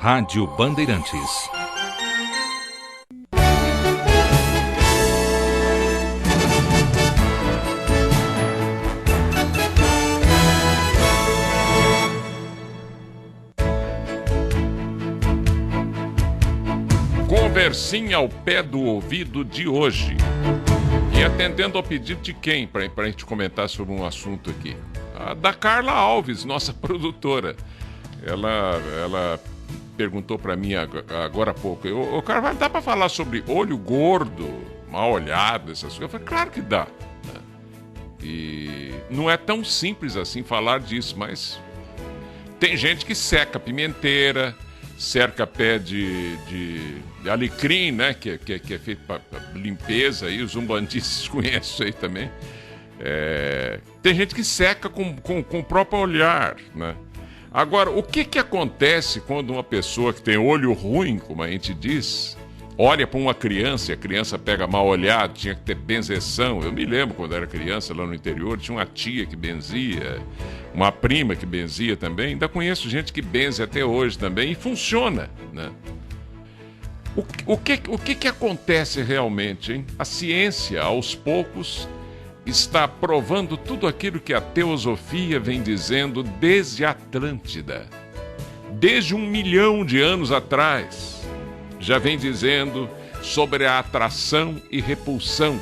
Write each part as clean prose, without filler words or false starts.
Rádio Bandeirantes. Conversinha ao pé do ouvido de hoje. E atendendo ao pedido de quem, para a gente comentar sobre um assunto aqui? A da Carla Alves, nossa produtora. Ela perguntou para mim agora há pouco: ô Carvalho, dá para falar sobre olho gordo, mal olhado, essas coisas? Eu falei, claro que dá. Né? E não é tão simples assim falar disso, mas tem gente que seca pimenteira, cerca pé de alecrim, né? Que é feito para limpeza, aí os umbandistas conhecem isso aí também. Tem gente que seca com o próprio olhar, né? Agora, o que acontece quando uma pessoa que tem olho ruim, como a gente diz, olha para uma criança e a criança pega mal olhado, tinha que ter benzeção? Eu me lembro quando era criança lá no interior, tinha uma tia que benzia, uma prima que benzia também. Ainda conheço gente que benze até hoje também e funciona, né? O que acontece realmente, hein? A ciência, aos poucos, está provando tudo aquilo que a teosofia vem dizendo desde a Atlântida. Desde 1 milhão de anos atrás, já vem dizendo sobre a atração e repulsão.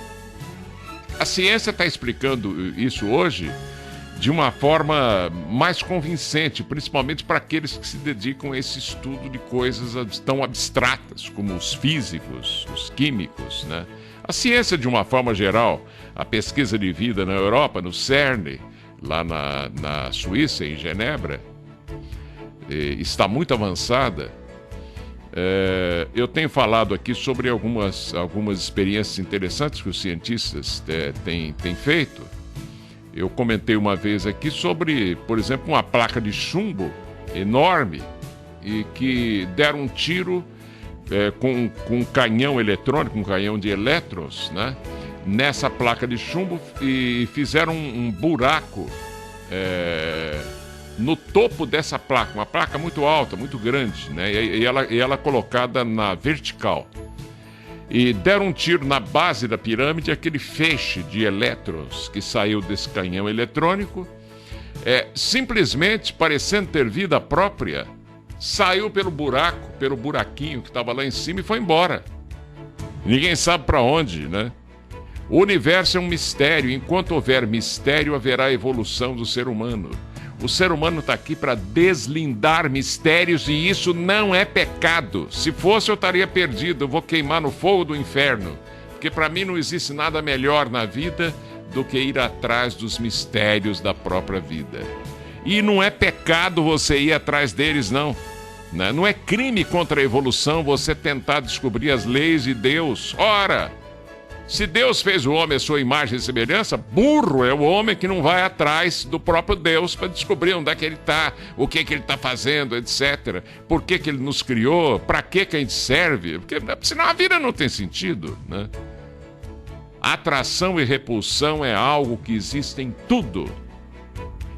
A ciência está explicando isso hoje de uma forma mais convincente, principalmente para aqueles que se dedicam a esse estudo de coisas tão abstratas, como os físicos, os químicos, né? A ciência, de uma forma geral, a pesquisa de vida na Europa, no CERN, lá na Suíça, em Genebra, está muito avançada. Eu tenho falado aqui sobre algumas experiências interessantes que os cientistas têm feito. Eu comentei uma vez aqui sobre, por exemplo, uma placa de chumbo enorme e que deram um tiro com um canhão eletrônico, um canhão de elétrons, né, nessa placa de chumbo e fizeram um buraco no topo dessa placa, uma placa muito alta, muito grande, né, e ela colocada na vertical. E deram um tiro na base da pirâmide, aquele feixe de elétrons que saiu desse canhão eletrônico, simplesmente, parecendo ter vida própria, saiu pelo buraquinho que estava lá em cima e foi embora. Ninguém sabe para onde, né? O universo é um mistério. Enquanto houver mistério, haverá evolução do ser humano. O ser humano está aqui para deslindar mistérios e isso não é pecado. Se fosse, eu estaria perdido. Eu vou queimar no fogo do inferno. Porque para mim não existe nada melhor na vida do que ir atrás dos mistérios da própria vida. E não é pecado você ir atrás deles, não. Não é crime contra a evolução você tentar descobrir as leis de Deus. Ora, se Deus fez o homem à sua imagem e semelhança, burro é o homem que não vai atrás do próprio Deus para descobrir onde é que ele está, o que ele está fazendo, etc. Por que ele nos criou, para que a gente serve, porque senão a vida não tem sentido, né? Atração e repulsão é algo que existe em tudo.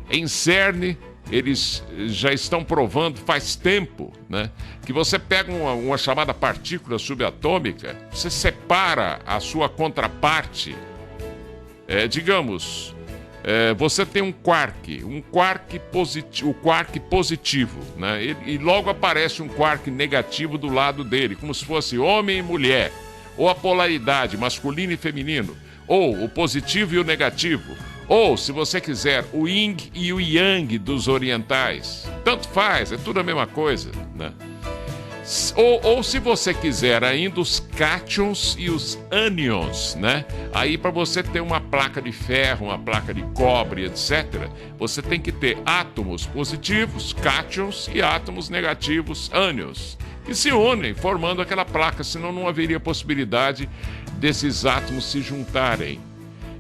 Em CERN, eles já estão provando faz tempo, né, que você pega uma chamada partícula subatômica, você separa a sua contraparte, digamos, você tem um quark positivo, o quark positivo, né, e logo aparece um quark negativo do lado dele, como se fosse homem e mulher, ou a polaridade masculino e feminino, ou o positivo e o negativo. Ou, se você quiser, o yin e o yang dos orientais. Tanto faz, é tudo a mesma coisa, né? Ou se você quiser ainda os cátions e os ânions, né? Aí para você ter uma placa de ferro, uma placa de cobre, etc., você tem que ter átomos positivos, cátions, e átomos negativos, ânions, que se unem formando aquela placa, senão não haveria possibilidade desses átomos se juntarem.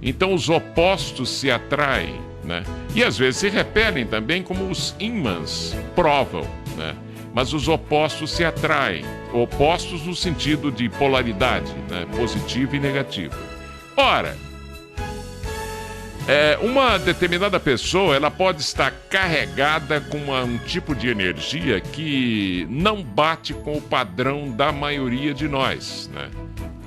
Então os opostos se atraem, né? E às vezes se repelem também, como os ímãs provam, né? Mas os opostos se atraem, opostos no sentido de polaridade, né? Positivo e negativo. Ora, Uma determinada pessoa, ela pode estar carregada com um tipo de energia que não bate com o padrão da maioria de nós, né?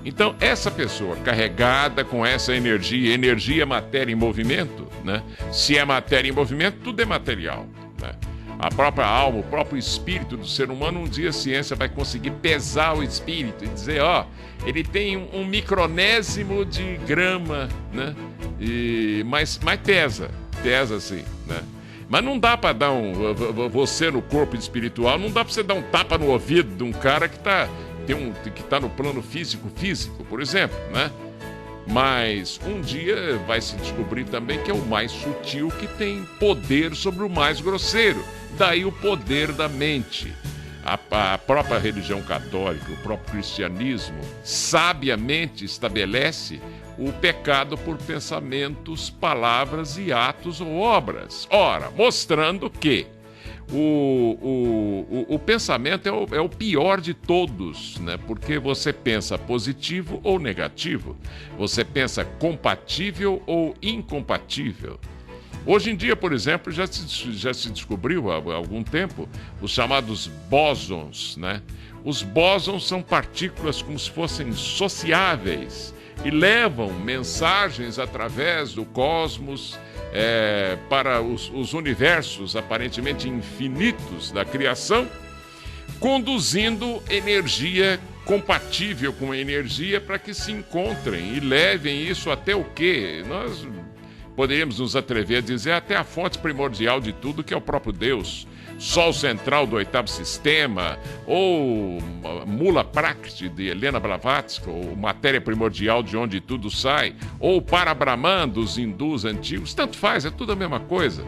Então, essa pessoa carregada com essa energia, energia é matéria em movimento, né? Se é matéria em movimento, tudo é material, né? A própria alma, o próprio espírito do ser humano, um dia a ciência vai conseguir pesar o espírito e dizer, ele tem um micronésimo de grama, né? Mas pesa assim, né? Mas não dá para dar você no corpo espiritual, não dá para você dar um tapa no ouvido de um cara que tá no plano físico, por exemplo, né? Mas um dia vai se descobrir também que é o mais sutil que tem poder sobre o mais grosseiro. Daí o poder da mente. A própria religião católica, o próprio cristianismo, sabiamente estabelece o pecado por pensamentos, palavras e atos ou obras. Ora, mostrando que o pensamento é o pior de todos, né? Porque você pensa positivo ou negativo, você pensa compatível ou incompatível. Hoje em dia, por exemplo, já se descobriu há algum tempo os chamados bósons, né? Os bósons são partículas como se fossem sociáveis e levam mensagens através do cosmos para os universos aparentemente infinitos da criação, conduzindo energia compatível com a energia para que se encontrem e levem isso até o quê? Nós poderíamos nos atrever a dizer até a fonte primordial de tudo, que é o próprio Deus. Sol central do oitavo sistema, ou Mula Prakriti de Helena Blavatsky, ou matéria primordial de onde tudo sai, ou Parabrahman dos hindus antigos, tanto faz, é tudo a mesma coisa.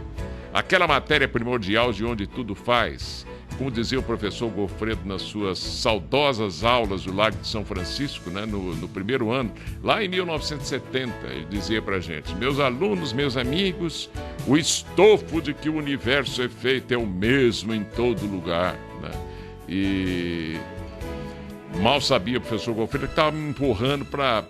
Aquela matéria primordial de onde tudo faz, como dizia o professor Goffredo nas suas saudosas aulas do Lago de São Francisco, né, no primeiro ano, lá em 1970, ele dizia pra gente: meus alunos, meus amigos, o estofo de que o universo é feito é o mesmo em todo lugar, né? E mal sabia o professor Goffredo que estava me empurrando para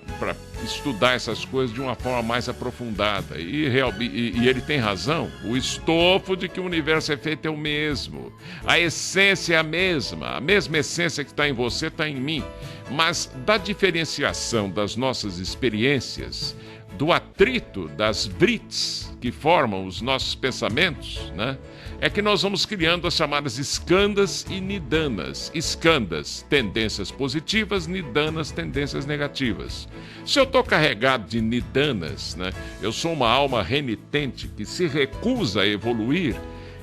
estudar essas coisas de uma forma mais aprofundada. E ele tem razão. O estofo de que o universo é feito é o mesmo. A essência é a mesma essência que está em você está em mim. Mas da diferenciação das nossas experiências, do atrito das vrits que formam os nossos pensamentos, né, é que nós vamos criando as chamadas skandhas e nidanas. Skandhas, tendências positivas, nidanas, tendências negativas. Se eu estou carregado de nidanas, né, eu sou uma alma renitente que se recusa a evoluir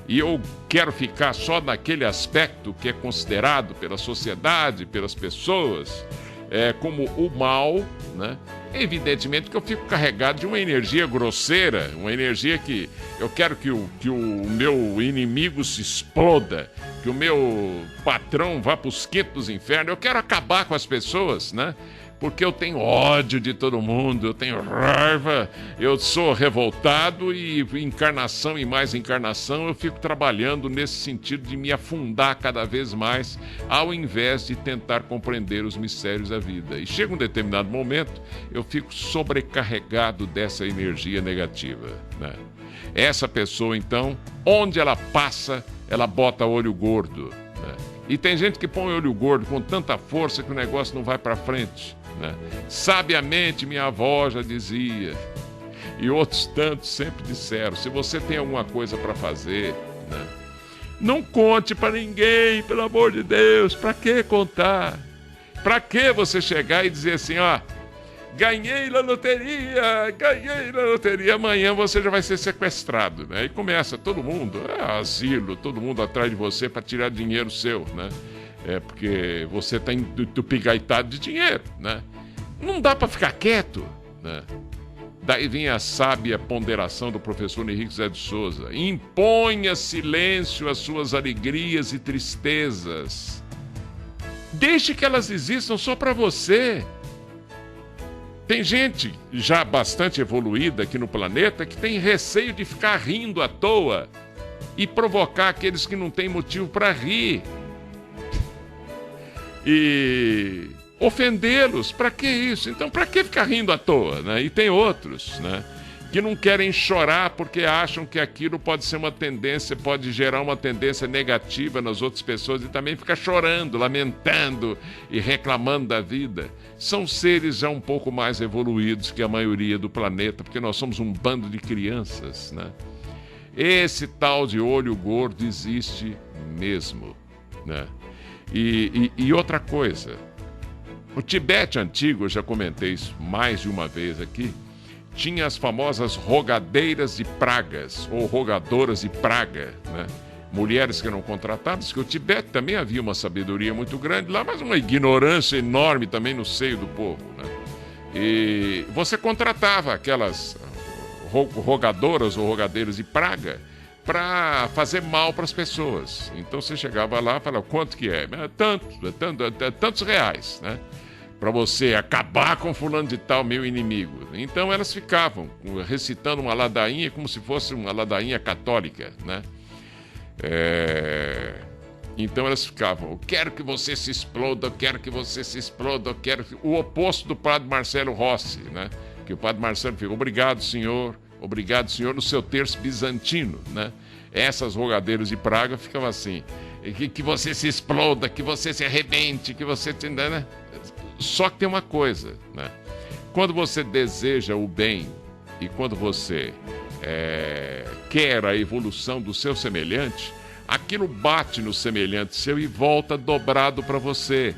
e eu quero ficar só naquele aspecto que é considerado pela sociedade, pelas pessoas, como o mal, né? Evidentemente que eu fico carregado de uma energia grosseira, uma energia que eu quero que o meu inimigo se exploda, que o meu patrão vá para os quintos dos infernos. Eu quero acabar com as pessoas, né? Porque eu tenho ódio de todo mundo, eu tenho raiva, eu sou revoltado e encarnação e mais encarnação eu fico trabalhando nesse sentido de me afundar cada vez mais, ao invés de tentar compreender os mistérios da vida. E chega um determinado momento, eu fico sobrecarregado dessa energia negativa, né? Essa pessoa, então, onde ela passa, ela bota olho gordo, né? E tem gente que põe olho gordo com tanta força que o negócio não vai para frente, né? Sabiamente minha avó já dizia, e outros tantos sempre disseram: se você tem alguma coisa para fazer, né, não conte para ninguém, pelo amor de Deus. Para que contar? Para que você chegar e dizer assim: ganhei na loteria, amanhã você já vai ser sequestrado, né? E começa todo mundo, asilo, todo mundo atrás de você para tirar dinheiro seu, né? Porque você está entupigaitado de dinheiro, né? Não dá para ficar quieto, né? Daí vem a sábia ponderação do professor Henrique Zé de Souza: imponha silêncio às suas alegrias e tristezas. Deixe que elas existam só para você. Tem gente já bastante evoluída aqui no planeta que tem receio de ficar rindo à toa e provocar aqueles que não têm motivo para rir. E ofendê-los, para que isso? Então, para que ficar rindo à toa, né? E tem outros, né, que não querem chorar porque acham que aquilo pode ser uma tendência, pode gerar uma tendência negativa nas outras pessoas e também fica chorando, lamentando e reclamando da vida. São seres já um pouco mais evoluídos que a maioria do planeta, porque nós somos um bando de crianças, né? Esse tal de olho gordo existe mesmo, né? E outra coisa, o Tibete antigo, eu já comentei isso mais de uma vez aqui, tinha as famosas rogadeiras de pragas, ou rogadoras de praga, né? Mulheres que eram contratadas, que o Tibete também havia uma sabedoria muito grande lá, mas uma ignorância enorme também no seio do povo, né? E você contratava aquelas rogadoras ou rogadeiras de praga para fazer mal para as pessoas. Então você chegava lá e falava, quanto que é? Tantos reais, né? Para você acabar com fulano de tal, meu inimigo. Então elas ficavam recitando uma ladainha como se fosse uma ladainha católica, né? Então elas ficavam, eu quero que você se exploda, eu quero que você se exploda, eu quero que... O oposto do padre Marcelo Rossi, né? Que o padre Marcelo fica, obrigado, senhor, no seu terço bizantino, né? Essas rogadeiras de praga ficavam assim, que você se exploda, que você se arrebente, que você... né? Só que tem uma coisa, né? Quando você deseja o bem e quando você quer a evolução do seu semelhante, aquilo bate no semelhante seu e volta dobrado para você.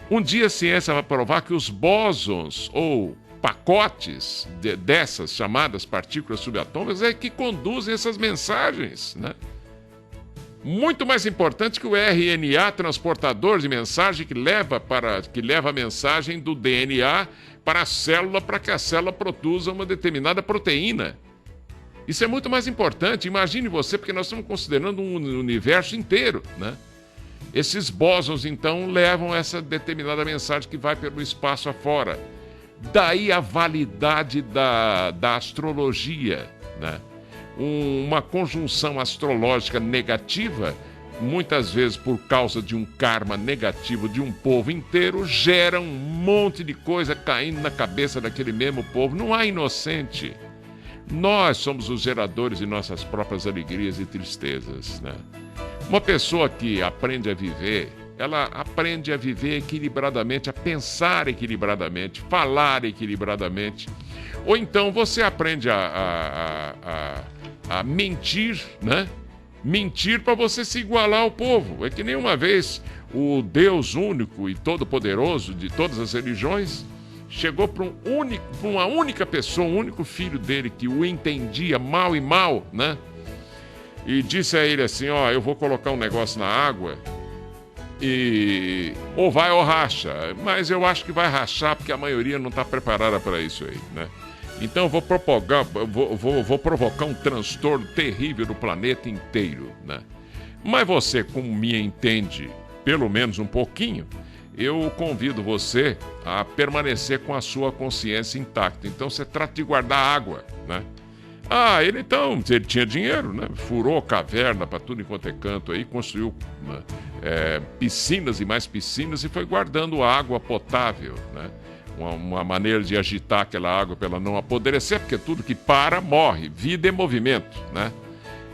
Um dia a ciência vai provar que os bósons ou pacotes dessas chamadas partículas subatômicas é que conduzem essas mensagens, né? Muito mais importante que o RNA, transportador de mensagem que leva a mensagem do DNA para a célula, para que a célula produza uma determinada proteína. Isso é muito mais importante. Imagine você, porque nós estamos considerando um universo inteiro, né? Esses bósons, então, levam essa determinada mensagem que vai pelo espaço afora. Daí a validade da astrologia, né? Uma conjunção astrológica negativa, muitas vezes por causa de um karma negativo de um povo inteiro, gera um monte de coisa caindo na cabeça daquele mesmo povo. Não há inocente. Nós somos os geradores de nossas próprias alegrias e tristezas, né? Uma pessoa que aprende a viver, ela aprende a viver equilibradamente, a pensar equilibradamente, falar equilibradamente. Ou então você aprende a mentir, né? Mentir para você se igualar ao povo. É que nem uma vez o Deus único e todo-poderoso de todas as religiões chegou para uma única pessoa, um único filho dele que o entendia mal e mal, né? E disse a ele assim, ó, eu vou colocar um negócio na água e ou vai ou racha, mas eu acho que vai rachar porque a maioria não está preparada para isso aí, né? Então eu vou provocar um transtorno terrível no planeta inteiro, né? Mas você, como me entende, pelo menos um pouquinho, eu convido você a permanecer com a sua consciência intacta. Então você trata de guardar água, né? Ele tinha dinheiro, né? Furou caverna para tudo enquanto é canto aí, construiu piscinas e mais piscinas e foi guardando água potável, né? Uma maneira de agitar aquela água para ela não apodrecer, porque tudo que para morre, vida é movimento, né?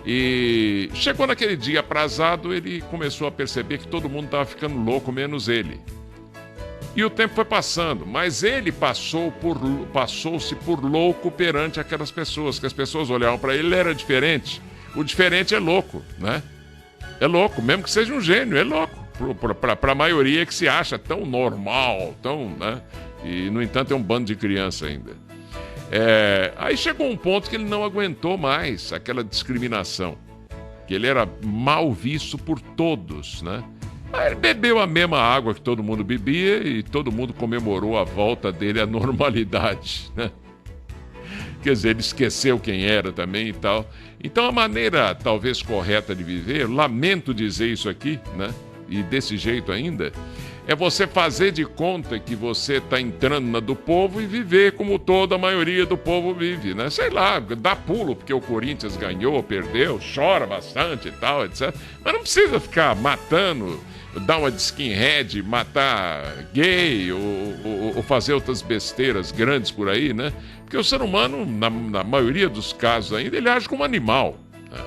E chegou naquele dia aprazado, ele começou a perceber que todo mundo estava ficando louco, menos ele. E o tempo foi passando, mas ele passou-se por louco perante aquelas pessoas, que as pessoas olhavam para ele, ele era diferente. O diferente é louco, né? É louco, mesmo que seja um gênio, é louco. Para a maioria que se acha tão normal, tão, né? E, no entanto, é um bando de criança ainda. Aí chegou um ponto que ele não aguentou mais aquela discriminação, que ele era mal visto por todos, né? Aí ele bebeu a mesma água que todo mundo bebia e todo mundo comemorou a volta dele à normalidade, né? Quer dizer, ele esqueceu quem era também e tal. Então a maneira talvez correta de viver, lamento dizer isso aqui, né? E desse jeito ainda, é você fazer de conta que você está entrando na do povo e viver como toda a maioria do povo vive, né? Sei lá, dá pulo porque o Corinthians ganhou, perdeu, chora bastante e tal, etc. Mas não precisa ficar matando, dar uma de skinhead, matar gay ou fazer outras besteiras grandes por aí, né? Porque o ser humano, na maioria dos casos ainda, ele age como animal. Né?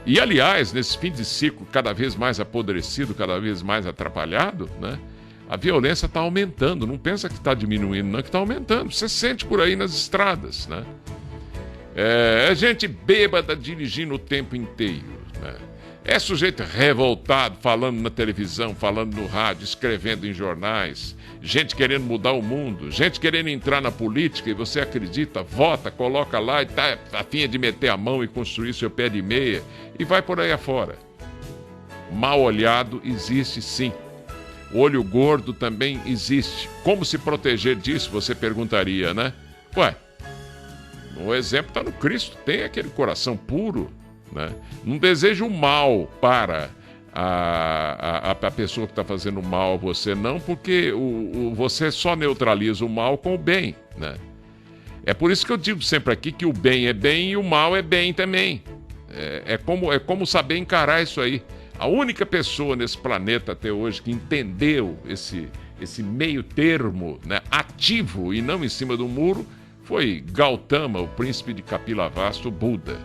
E, aliás, nesse fim de ciclo cada vez mais apodrecido, cada vez mais atrapalhado, né? A violência está aumentando. Não pensa que está diminuindo, não, que está aumentando. Você sente por aí nas estradas, né? É gente bêbada dirigindo o tempo inteiro, né? É sujeito revoltado, falando na televisão, falando no rádio, escrevendo em jornais. Gente querendo mudar o mundo, gente querendo entrar na política e você acredita, vota, coloca lá e tá a fim de meter a mão e construir seu pé de meia e vai por aí afora. Mal olhado existe sim. Olho gordo também existe. Como se proteger disso, você perguntaria, né? Ué, o exemplo está no Cristo, tem aquele coração puro, né? Não deseja o mal para a pessoa que está fazendo mal a você, não, porque você só neutraliza o mal com o bem, né? É por isso que eu digo sempre aqui que o bem é bem e o mal é bem também. É como saber encarar isso aí. A única pessoa nesse planeta até hoje que entendeu esse meio termo, né, ativo e não em cima do muro, foi Gautama, o príncipe de Kapilavastu, o Buda.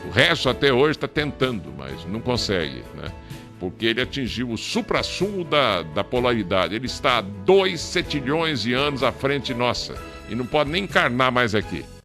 O resto até hoje está tentando, mas não consegue, né? Porque ele atingiu o suprassumo da polaridade. Ele está há 2 setilhões de anos à frente nossa e não pode nem encarnar mais aqui.